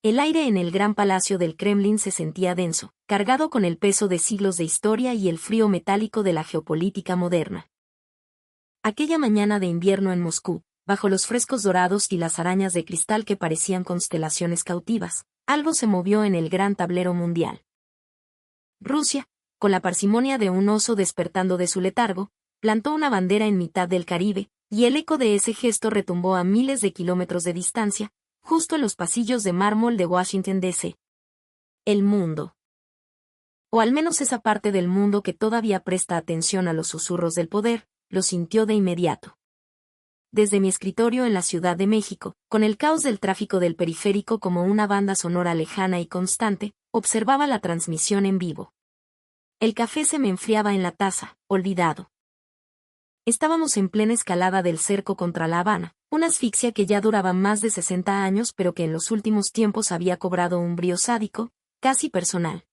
El aire en el gran palacio del Kremlin se sentía denso, cargado con el peso de siglos de historia y el frío metálico de la geopolítica moderna. Aquella mañana de invierno en Moscú, bajo los frescos dorados y las arañas de cristal que parecían constelaciones cautivas, algo se movió en el gran tablero mundial. Rusia, con la parsimonia de un oso despertando de su letargo, plantó una bandera en mitad del Caribe, y el eco de ese gesto retumbó a miles de kilómetros de distancia, justo en los pasillos de mármol de Washington, D.C. El mundo. O al menos esa parte del mundo que todavía presta atención a los susurros del poder, lo sintió de inmediato. Desde mi escritorio en la Ciudad de México, con el caos del tráfico del periférico como una banda sonora lejana y constante, observaba la transmisión en vivo. El café se me enfriaba en la taza, olvidado. Estábamos en plena escalada del cerco contra La Habana, una asfixia que ya duraba más de 60 años pero que en los últimos tiempos había cobrado un brío sádico, casi personal.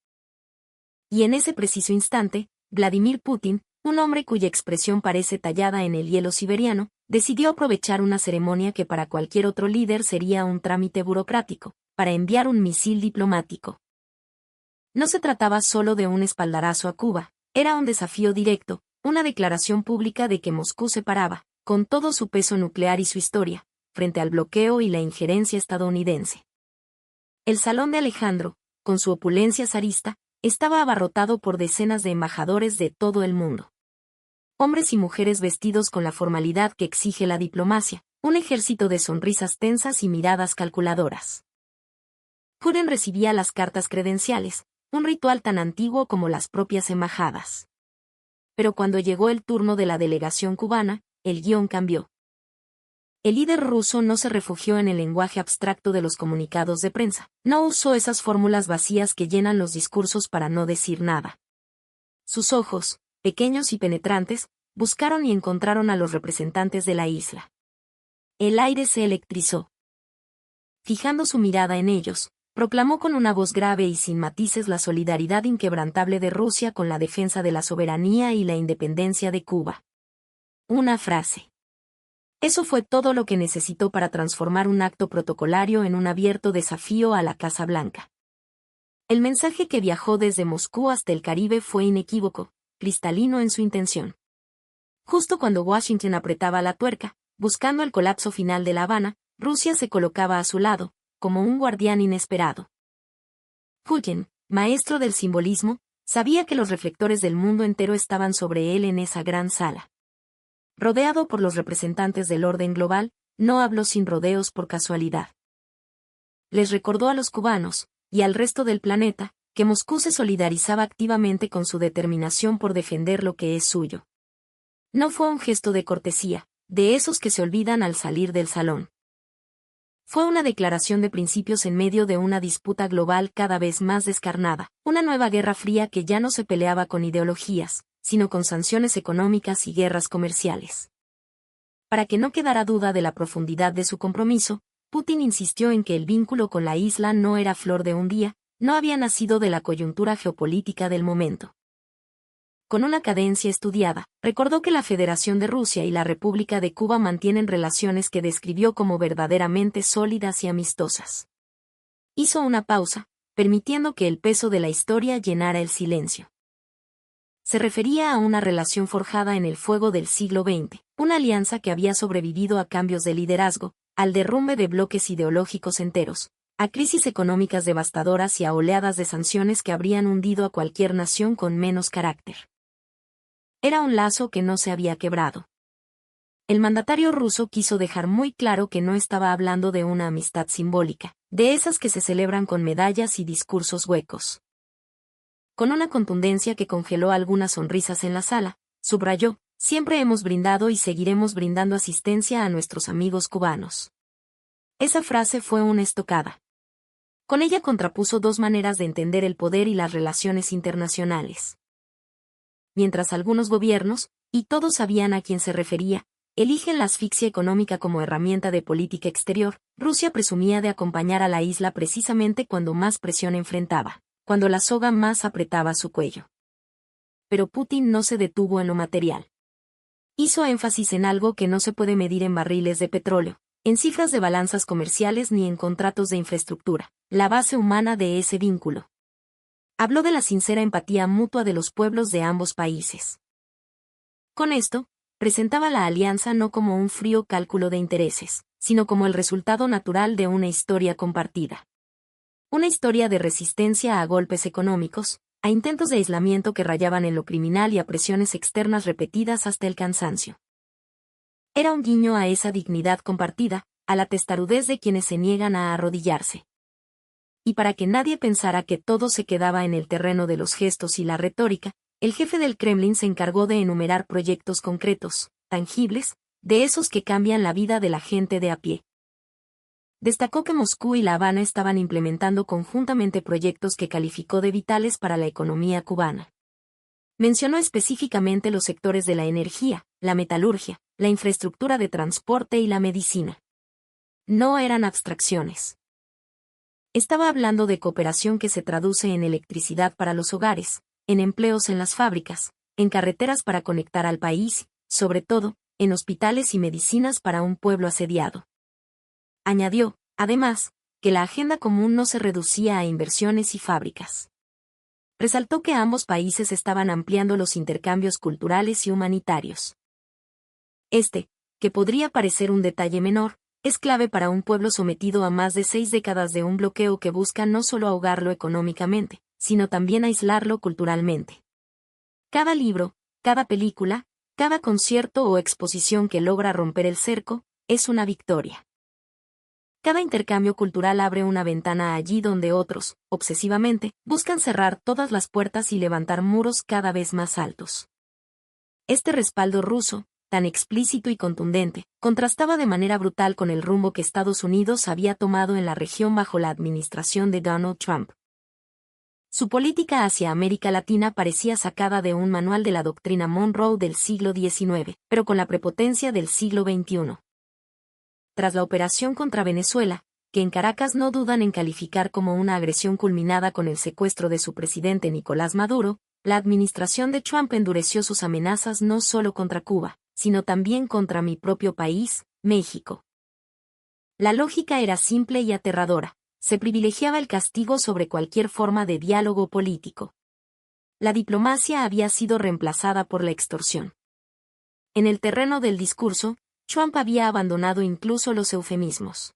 Y en ese preciso instante, Vladimir Putin, un hombre cuya expresión parece tallada en el hielo siberiano, decidió aprovechar una ceremonia que para cualquier otro líder sería un trámite burocrático, para enviar un misil diplomático. No se trataba solo de un espaldarazo a Cuba, era un desafío directo, una declaración pública de que Moscú se paraba, con todo su peso nuclear y su historia, frente al bloqueo y la injerencia estadounidense. El salón de Alejandro, con su opulencia zarista, estaba abarrotado por decenas de embajadores de todo el mundo. Hombres y mujeres vestidos con la formalidad que exige la diplomacia, un ejército de sonrisas tensas y miradas calculadoras. Putin recibía las cartas credenciales, un ritual tan antiguo como las propias embajadas. Pero cuando llegó el turno de la delegación cubana, el guión cambió. El líder ruso no se refugió en el lenguaje abstracto de los comunicados de prensa, no usó esas fórmulas vacías que llenan los discursos para no decir nada. Sus ojos, pequeños y penetrantes, buscaron y encontraron a los representantes de la isla. El aire se electrizó. Fijando su mirada en ellos, proclamó con una voz grave y sin matices la solidaridad inquebrantable de Rusia con la defensa de la soberanía y la independencia de Cuba. Una frase. Eso fue todo lo que necesitó para transformar un acto protocolario en un abierto desafío a la Casa Blanca. El mensaje que viajó desde Moscú hasta el Caribe fue inequívoco, cristalino en su intención. Justo cuando Washington apretaba la tuerca, buscando el colapso final de La Habana, Rusia se colocaba a su lado, como un guardián inesperado. Putin, maestro del simbolismo, sabía que los reflectores del mundo entero estaban sobre él en esa gran sala. Rodeado por los representantes del orden global, no habló sin rodeos por casualidad. Les recordó a los cubanos, y al resto del planeta, que Moscú se solidarizaba activamente con su determinación por defender lo que es suyo. No fue un gesto de cortesía, de esos que se olvidan al salir del salón. Fue una declaración de principios en medio de una disputa global cada vez más descarnada, una nueva guerra fría que ya no se peleaba con ideologías, sino con sanciones económicas y guerras comerciales. Para que no quedara duda de la profundidad de su compromiso, Putin insistió en que el vínculo con la isla no era flor de un día, no había nacido de la coyuntura geopolítica del momento. Con una cadencia estudiada, recordó que la Federación de Rusia y la República de Cuba mantienen relaciones que describió como verdaderamente sólidas y amistosas. Hizo una pausa, permitiendo que el peso de la historia llenara el silencio. Se refería a una relación forjada en el fuego del siglo XX, una alianza que había sobrevivido a cambios de liderazgo, al derrumbe de bloques ideológicos enteros, a crisis económicas devastadoras y a oleadas de sanciones que habrían hundido a cualquier nación con menos carácter. Era un lazo que no se había quebrado. El mandatario ruso quiso dejar muy claro que no estaba hablando de una amistad simbólica, de esas que se celebran con medallas y discursos huecos. Con una contundencia que congeló algunas sonrisas en la sala, subrayó: siempre hemos brindado y seguiremos brindando asistencia a nuestros amigos cubanos. Esa frase fue una estocada. Con ella contrapuso dos maneras de entender el poder y las relaciones internacionales. Mientras algunos gobiernos, y todos sabían a quién se refería, eligen la asfixia económica como herramienta de política exterior, Rusia presumía de acompañar a la isla precisamente cuando más presión enfrentaba, cuando la soga más apretaba su cuello. Pero Putin no se detuvo en lo material. Hizo énfasis en algo que no se puede medir en barriles de petróleo: en cifras de balanzas comerciales ni en contratos de infraestructura, la base humana de ese vínculo. Habló de la sincera empatía mutua de los pueblos de ambos países. Con esto, presentaba la alianza no como un frío cálculo de intereses, sino como el resultado natural de una historia compartida. Una historia de resistencia a golpes económicos, a intentos de aislamiento que rayaban en lo criminal y a presiones externas repetidas hasta el cansancio. Era un guiño a esa dignidad compartida, a la testarudez de quienes se niegan a arrodillarse. Y para que nadie pensara que todo se quedaba en el terreno de los gestos y la retórica, el jefe del Kremlin se encargó de enumerar proyectos concretos, tangibles, de esos que cambian la vida de la gente de a pie. Destacó que Moscú y La Habana estaban implementando conjuntamente proyectos que calificó de vitales para la economía cubana. Mencionó específicamente los sectores de la energía, la metalurgia, la infraestructura de transporte y la medicina. No eran abstracciones. Estaba hablando de cooperación que se traduce en electricidad para los hogares, en empleos en las fábricas, en carreteras para conectar al país, sobre todo, en hospitales y medicinas para un pueblo asediado. Añadió, además, que la agenda común no se reducía a inversiones y fábricas. Resaltó que ambos países estaban ampliando los intercambios culturales y humanitarios. Que podría parecer un detalle menor, es clave para un pueblo sometido a más de 6 décadas de un bloqueo que busca no solo ahogarlo económicamente, sino también aislarlo culturalmente. Cada libro, cada película, cada concierto o exposición que logra romper el cerco, es una victoria. Cada intercambio cultural abre una ventana allí donde otros, obsesivamente, buscan cerrar todas las puertas y levantar muros cada vez más altos. Este respaldo ruso, tan explícito y contundente, contrastaba de manera brutal con el rumbo que Estados Unidos había tomado en la región bajo la administración de Donald Trump. Su política hacia América Latina parecía sacada de un manual de la doctrina Monroe del siglo XIX, pero con la prepotencia del siglo XXI. Tras la operación contra Venezuela, que en Caracas no dudan en calificar como una agresión culminada con el secuestro de su presidente Nicolás Maduro, la administración de Trump endureció sus amenazas no solo contra Cuba, sino también contra mi propio país, México. La lógica era simple y aterradora, se privilegiaba el castigo sobre cualquier forma de diálogo político. La diplomacia había sido reemplazada por la extorsión. En el terreno del discurso, Trump había abandonado incluso los eufemismos.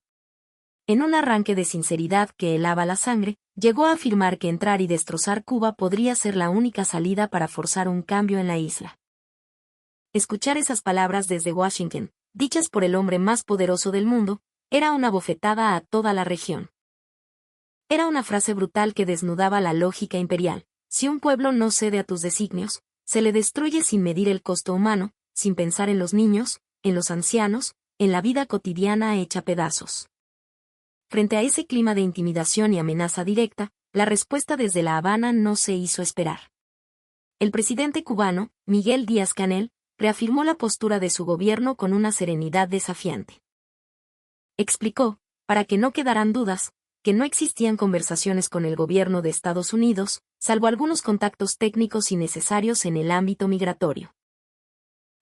En un arranque de sinceridad que helaba la sangre, llegó a afirmar que entrar y destrozar Cuba podría ser la única salida para forzar un cambio en la isla. Escuchar esas palabras desde Washington, dichas por el hombre más poderoso del mundo, era una bofetada a toda la región. Era una frase brutal que desnudaba la lógica imperial. Si un pueblo no cede a tus designios, se le destruye sin medir el costo humano, sin pensar en los niños, en los ancianos, en la vida cotidiana hecha pedazos. Frente a ese clima de intimidación y amenaza directa, la respuesta desde La Habana no se hizo esperar. El presidente cubano, Miguel Díaz-Canel, reafirmó la postura de su gobierno con una serenidad desafiante. Explicó, para que no quedaran dudas, que no existían conversaciones con el gobierno de Estados Unidos, salvo algunos contactos técnicos y necesarios en el ámbito migratorio.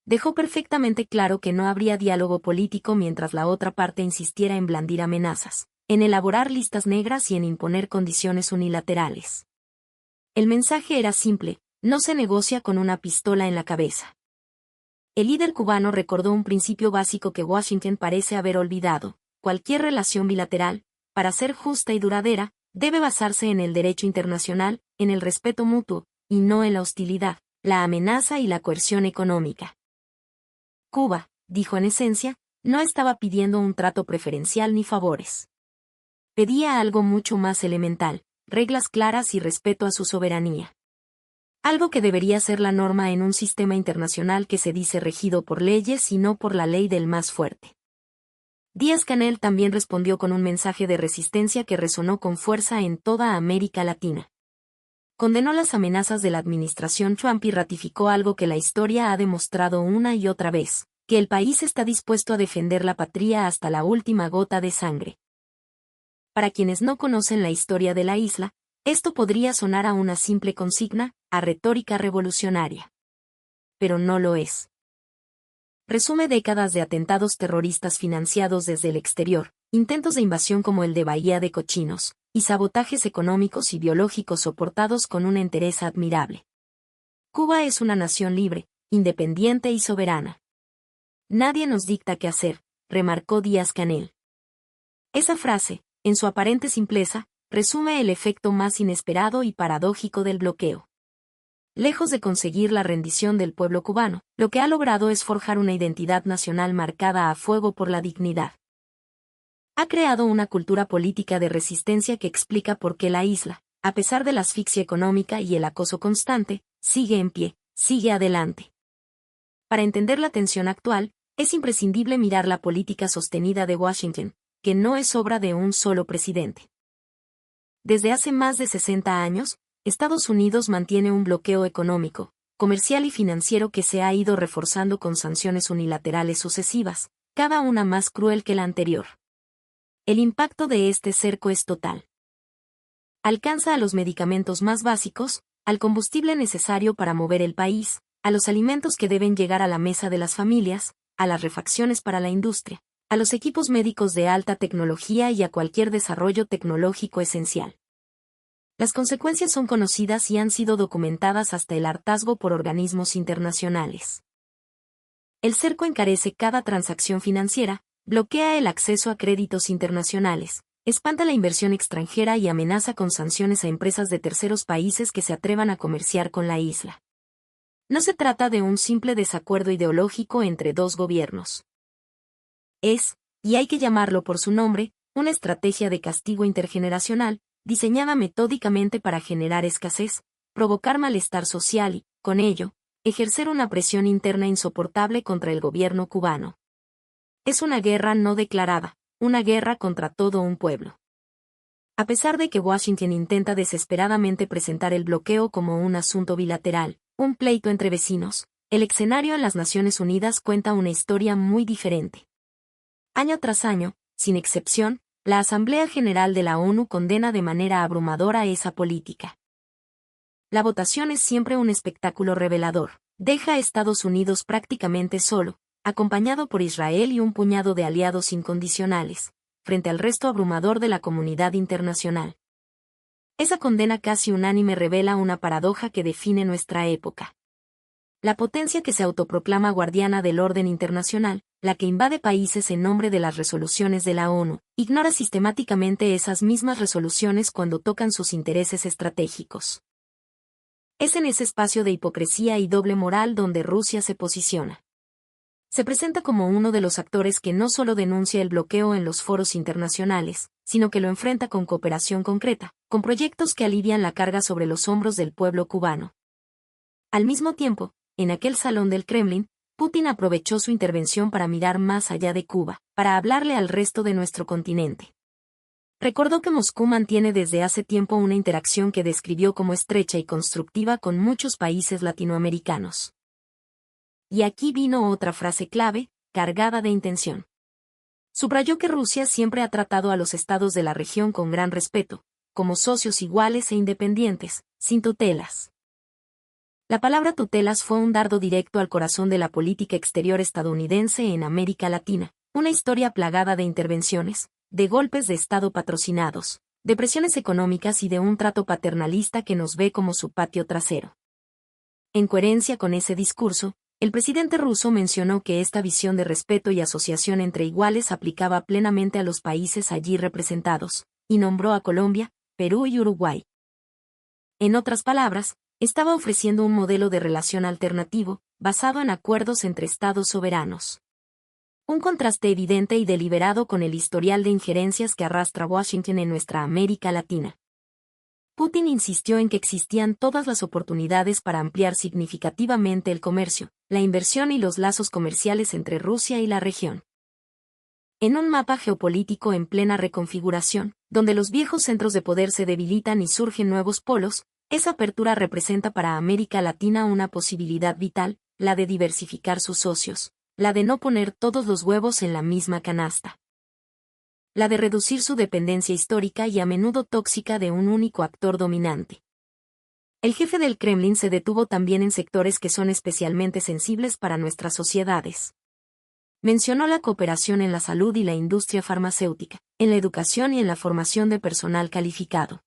Dejó perfectamente claro que no habría diálogo político mientras la otra parte insistiera en blandir amenazas, en elaborar listas negras y en imponer condiciones unilaterales. El mensaje era simple, no se negocia con una pistola en la cabeza. El líder cubano recordó un principio básico que Washington parece haber olvidado: cualquier relación bilateral, para ser justa y duradera, debe basarse en el derecho internacional, en el respeto mutuo, y no en la hostilidad, la amenaza y la coerción económica. Cuba, dijo en esencia, no estaba pidiendo un trato preferencial ni favores. Pedía algo mucho más elemental, reglas claras y respeto a su soberanía. Algo que debería ser la norma en un sistema internacional que se dice regido por leyes y no por la ley del más fuerte. Díaz-Canel también respondió con un mensaje de resistencia que resonó con fuerza en toda América Latina. Condenó las amenazas de la administración Trump y ratificó algo que la historia ha demostrado una y otra vez, que el país está dispuesto a defender la patria hasta la última gota de sangre. Para quienes no conocen la historia de la isla, esto podría sonar a una simple consigna, a retórica revolucionaria. Pero no lo es. resume décadas de atentados terroristas financiados desde el exterior, intentos de invasión como el de Bahía de Cochinos, y sabotajes económicos y biológicos soportados con una entereza admirable. Cuba es una nación libre, independiente y soberana. Nadie nos dicta qué hacer, remarcó Díaz-Canel. Esa frase, en su aparente simpleza, resume el efecto más inesperado y paradójico del bloqueo. Lejos de conseguir la rendición del pueblo cubano, lo que ha logrado es forjar una identidad nacional marcada a fuego por la dignidad. Ha creado una cultura política de resistencia que explica por qué la isla, a pesar de la asfixia económica y el acoso constante, sigue en pie, sigue adelante. Para entender la tensión actual, es imprescindible mirar la política sostenida de Washington, que no es obra de un solo presidente. Desde hace más de 60 años, Estados Unidos mantiene un bloqueo económico, comercial y financiero que se ha ido reforzando con sanciones unilaterales sucesivas, cada una más cruel que la anterior. El impacto de este cerco es total. Alcanza a los medicamentos más básicos, al combustible necesario para mover el país, a los alimentos que deben llegar a la mesa de las familias, a las refacciones para la industria, a los equipos médicos de alta tecnología y a cualquier desarrollo tecnológico esencial. Las consecuencias son conocidas y han sido documentadas hasta el hartazgo por organismos internacionales. El cerco encarece cada transacción financiera, bloquea el acceso a créditos internacionales, espanta la inversión extranjera y amenaza con sanciones a empresas de terceros países que se atrevan a comerciar con la isla. No se trata de un simple desacuerdo ideológico entre dos gobiernos. Es, y hay que llamarlo por su nombre, una estrategia de castigo intergeneracional, diseñada metódicamente para generar escasez, provocar malestar social y, con ello, ejercer una presión interna insoportable contra el gobierno cubano. Es una guerra no declarada, una guerra contra todo un pueblo. A pesar de que Washington intenta desesperadamente presentar el bloqueo como un asunto bilateral, un pleito entre vecinos, el escenario en las Naciones Unidas cuenta una historia muy diferente. Año tras año, sin excepción, la Asamblea General de la ONU condena de manera abrumadora esa política. La votación es siempre un espectáculo revelador, deja a Estados Unidos prácticamente solo, acompañado por Israel y un puñado de aliados incondicionales, frente al resto abrumador de la comunidad internacional. Esa condena casi unánime revela una paradoja que define nuestra época. La potencia que se autoproclama guardiana del orden internacional, la que invade países en nombre de las resoluciones de la ONU, ignora sistemáticamente esas mismas resoluciones cuando tocan sus intereses estratégicos. Es en ese espacio de hipocresía y doble moral donde Rusia se posiciona. Se presenta como uno de los actores que no solo denuncia el bloqueo en los foros internacionales, sino que lo enfrenta con cooperación concreta, con proyectos que alivian la carga sobre los hombros del pueblo cubano. Al mismo tiempo, en aquel salón del Kremlin, Putin aprovechó su intervención para mirar más allá de Cuba, para hablarle al resto de nuestro continente. Recordó que Moscú mantiene desde hace tiempo una interacción que describió como estrecha y constructiva con muchos países latinoamericanos. Y aquí vino otra frase clave, cargada de intención. Subrayó que Rusia siempre ha tratado a los estados de la región con gran respeto, como socios iguales e independientes, sin tutelas. La palabra tutelas fue un dardo directo al corazón de la política exterior estadounidense en América Latina, una historia plagada de intervenciones, de golpes de Estado patrocinados, de presiones económicas y de un trato paternalista que nos ve como su patio trasero. En coherencia con ese discurso, el presidente ruso mencionó que esta visión de respeto y asociación entre iguales aplicaba plenamente a los países allí representados, y nombró a Colombia, Perú y Uruguay. En otras palabras, estaba ofreciendo un modelo de relación alternativo, basado en acuerdos entre estados soberanos. Un contraste evidente y deliberado con el historial de injerencias que arrastra Washington en nuestra América Latina. Putin insistió en que existían todas las oportunidades para ampliar significativamente el comercio, la inversión y los lazos comerciales entre Rusia y la región. En un mapa geopolítico en plena reconfiguración, donde los viejos centros de poder se debilitan y surgen nuevos polos, esa apertura representa para América Latina una posibilidad vital, la de diversificar sus socios, la de no poner todos los huevos en la misma canasta. La de reducir su dependencia histórica y a menudo tóxica de un único actor dominante. El jefe del Kremlin se detuvo también en sectores que son especialmente sensibles para nuestras sociedades. Mencionó la cooperación en la salud y la industria farmacéutica, en la educación y en la formación de personal calificado.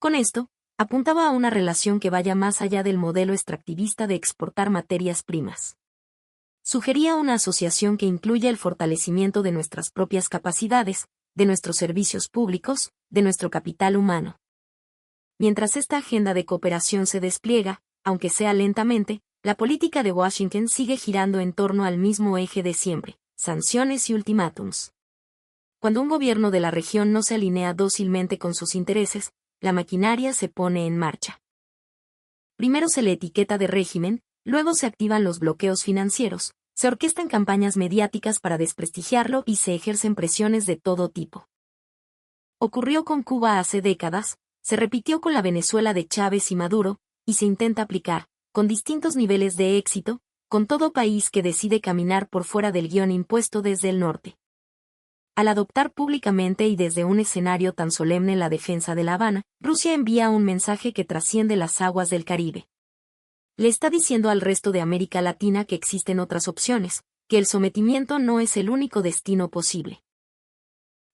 Con esto, apuntaba a una relación que vaya más allá del modelo extractivista de exportar materias primas. Sugería una asociación que incluya el fortalecimiento de nuestras propias capacidades, de nuestros servicios públicos, de nuestro capital humano. Mientras esta agenda de cooperación se despliega, aunque sea lentamente, la política de Washington sigue girando en torno al mismo eje de siempre: sanciones y ultimátums. Cuando un gobierno de la región no se alinea dócilmente con sus intereses, la maquinaria se pone en marcha. Primero se le etiqueta de régimen, luego se activan los bloqueos financieros, se orquestan campañas mediáticas para desprestigiarlo y se ejercen presiones de todo tipo. Ocurrió con Cuba hace décadas, se repitió con la Venezuela de Chávez y Maduro, y se intenta aplicar, con distintos niveles de éxito, con todo país que decide caminar por fuera del guión impuesto desde el norte. Al adoptar públicamente y desde un escenario tan solemne la defensa de La Habana, Rusia envía un mensaje que trasciende las aguas del Caribe. Le está diciendo al resto de América Latina que existen otras opciones, que el sometimiento no es el único destino posible.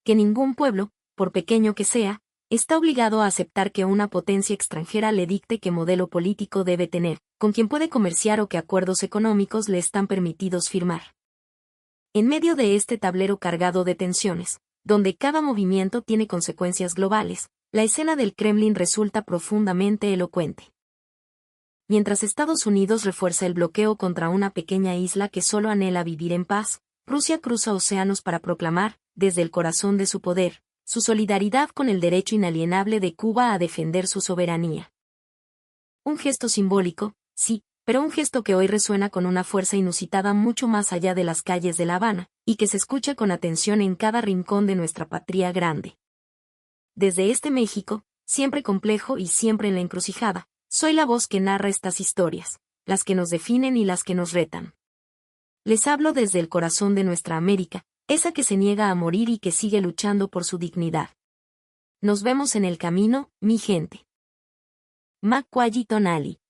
Que ningún pueblo, por pequeño que sea, está obligado a aceptar que una potencia extranjera le dicte qué modelo político debe tener, con quién puede comerciar o qué acuerdos económicos le están permitidos firmar. En medio de este tablero cargado de tensiones, donde cada movimiento tiene consecuencias globales, la escena del Kremlin resulta profundamente elocuente. Mientras Estados Unidos refuerza el bloqueo contra una pequeña isla que solo anhela vivir en paz, Rusia cruza océanos para proclamar, desde el corazón de su poder, su solidaridad con el derecho inalienable de Cuba a defender su soberanía. Un gesto simbólico, sí, pero un gesto que hoy resuena con una fuerza inusitada mucho más allá de las calles de La Habana, y que se escucha con atención en cada rincón de nuestra patria grande. Desde este México, siempre complejo y siempre en la encrucijada, soy la voz que narra estas historias, las que nos definen y las que nos retan. Les hablo desde el corazón de nuestra América, esa que se niega a morir y que sigue luchando por su dignidad. Nos vemos en el camino, mi gente. Macuayi Tonali.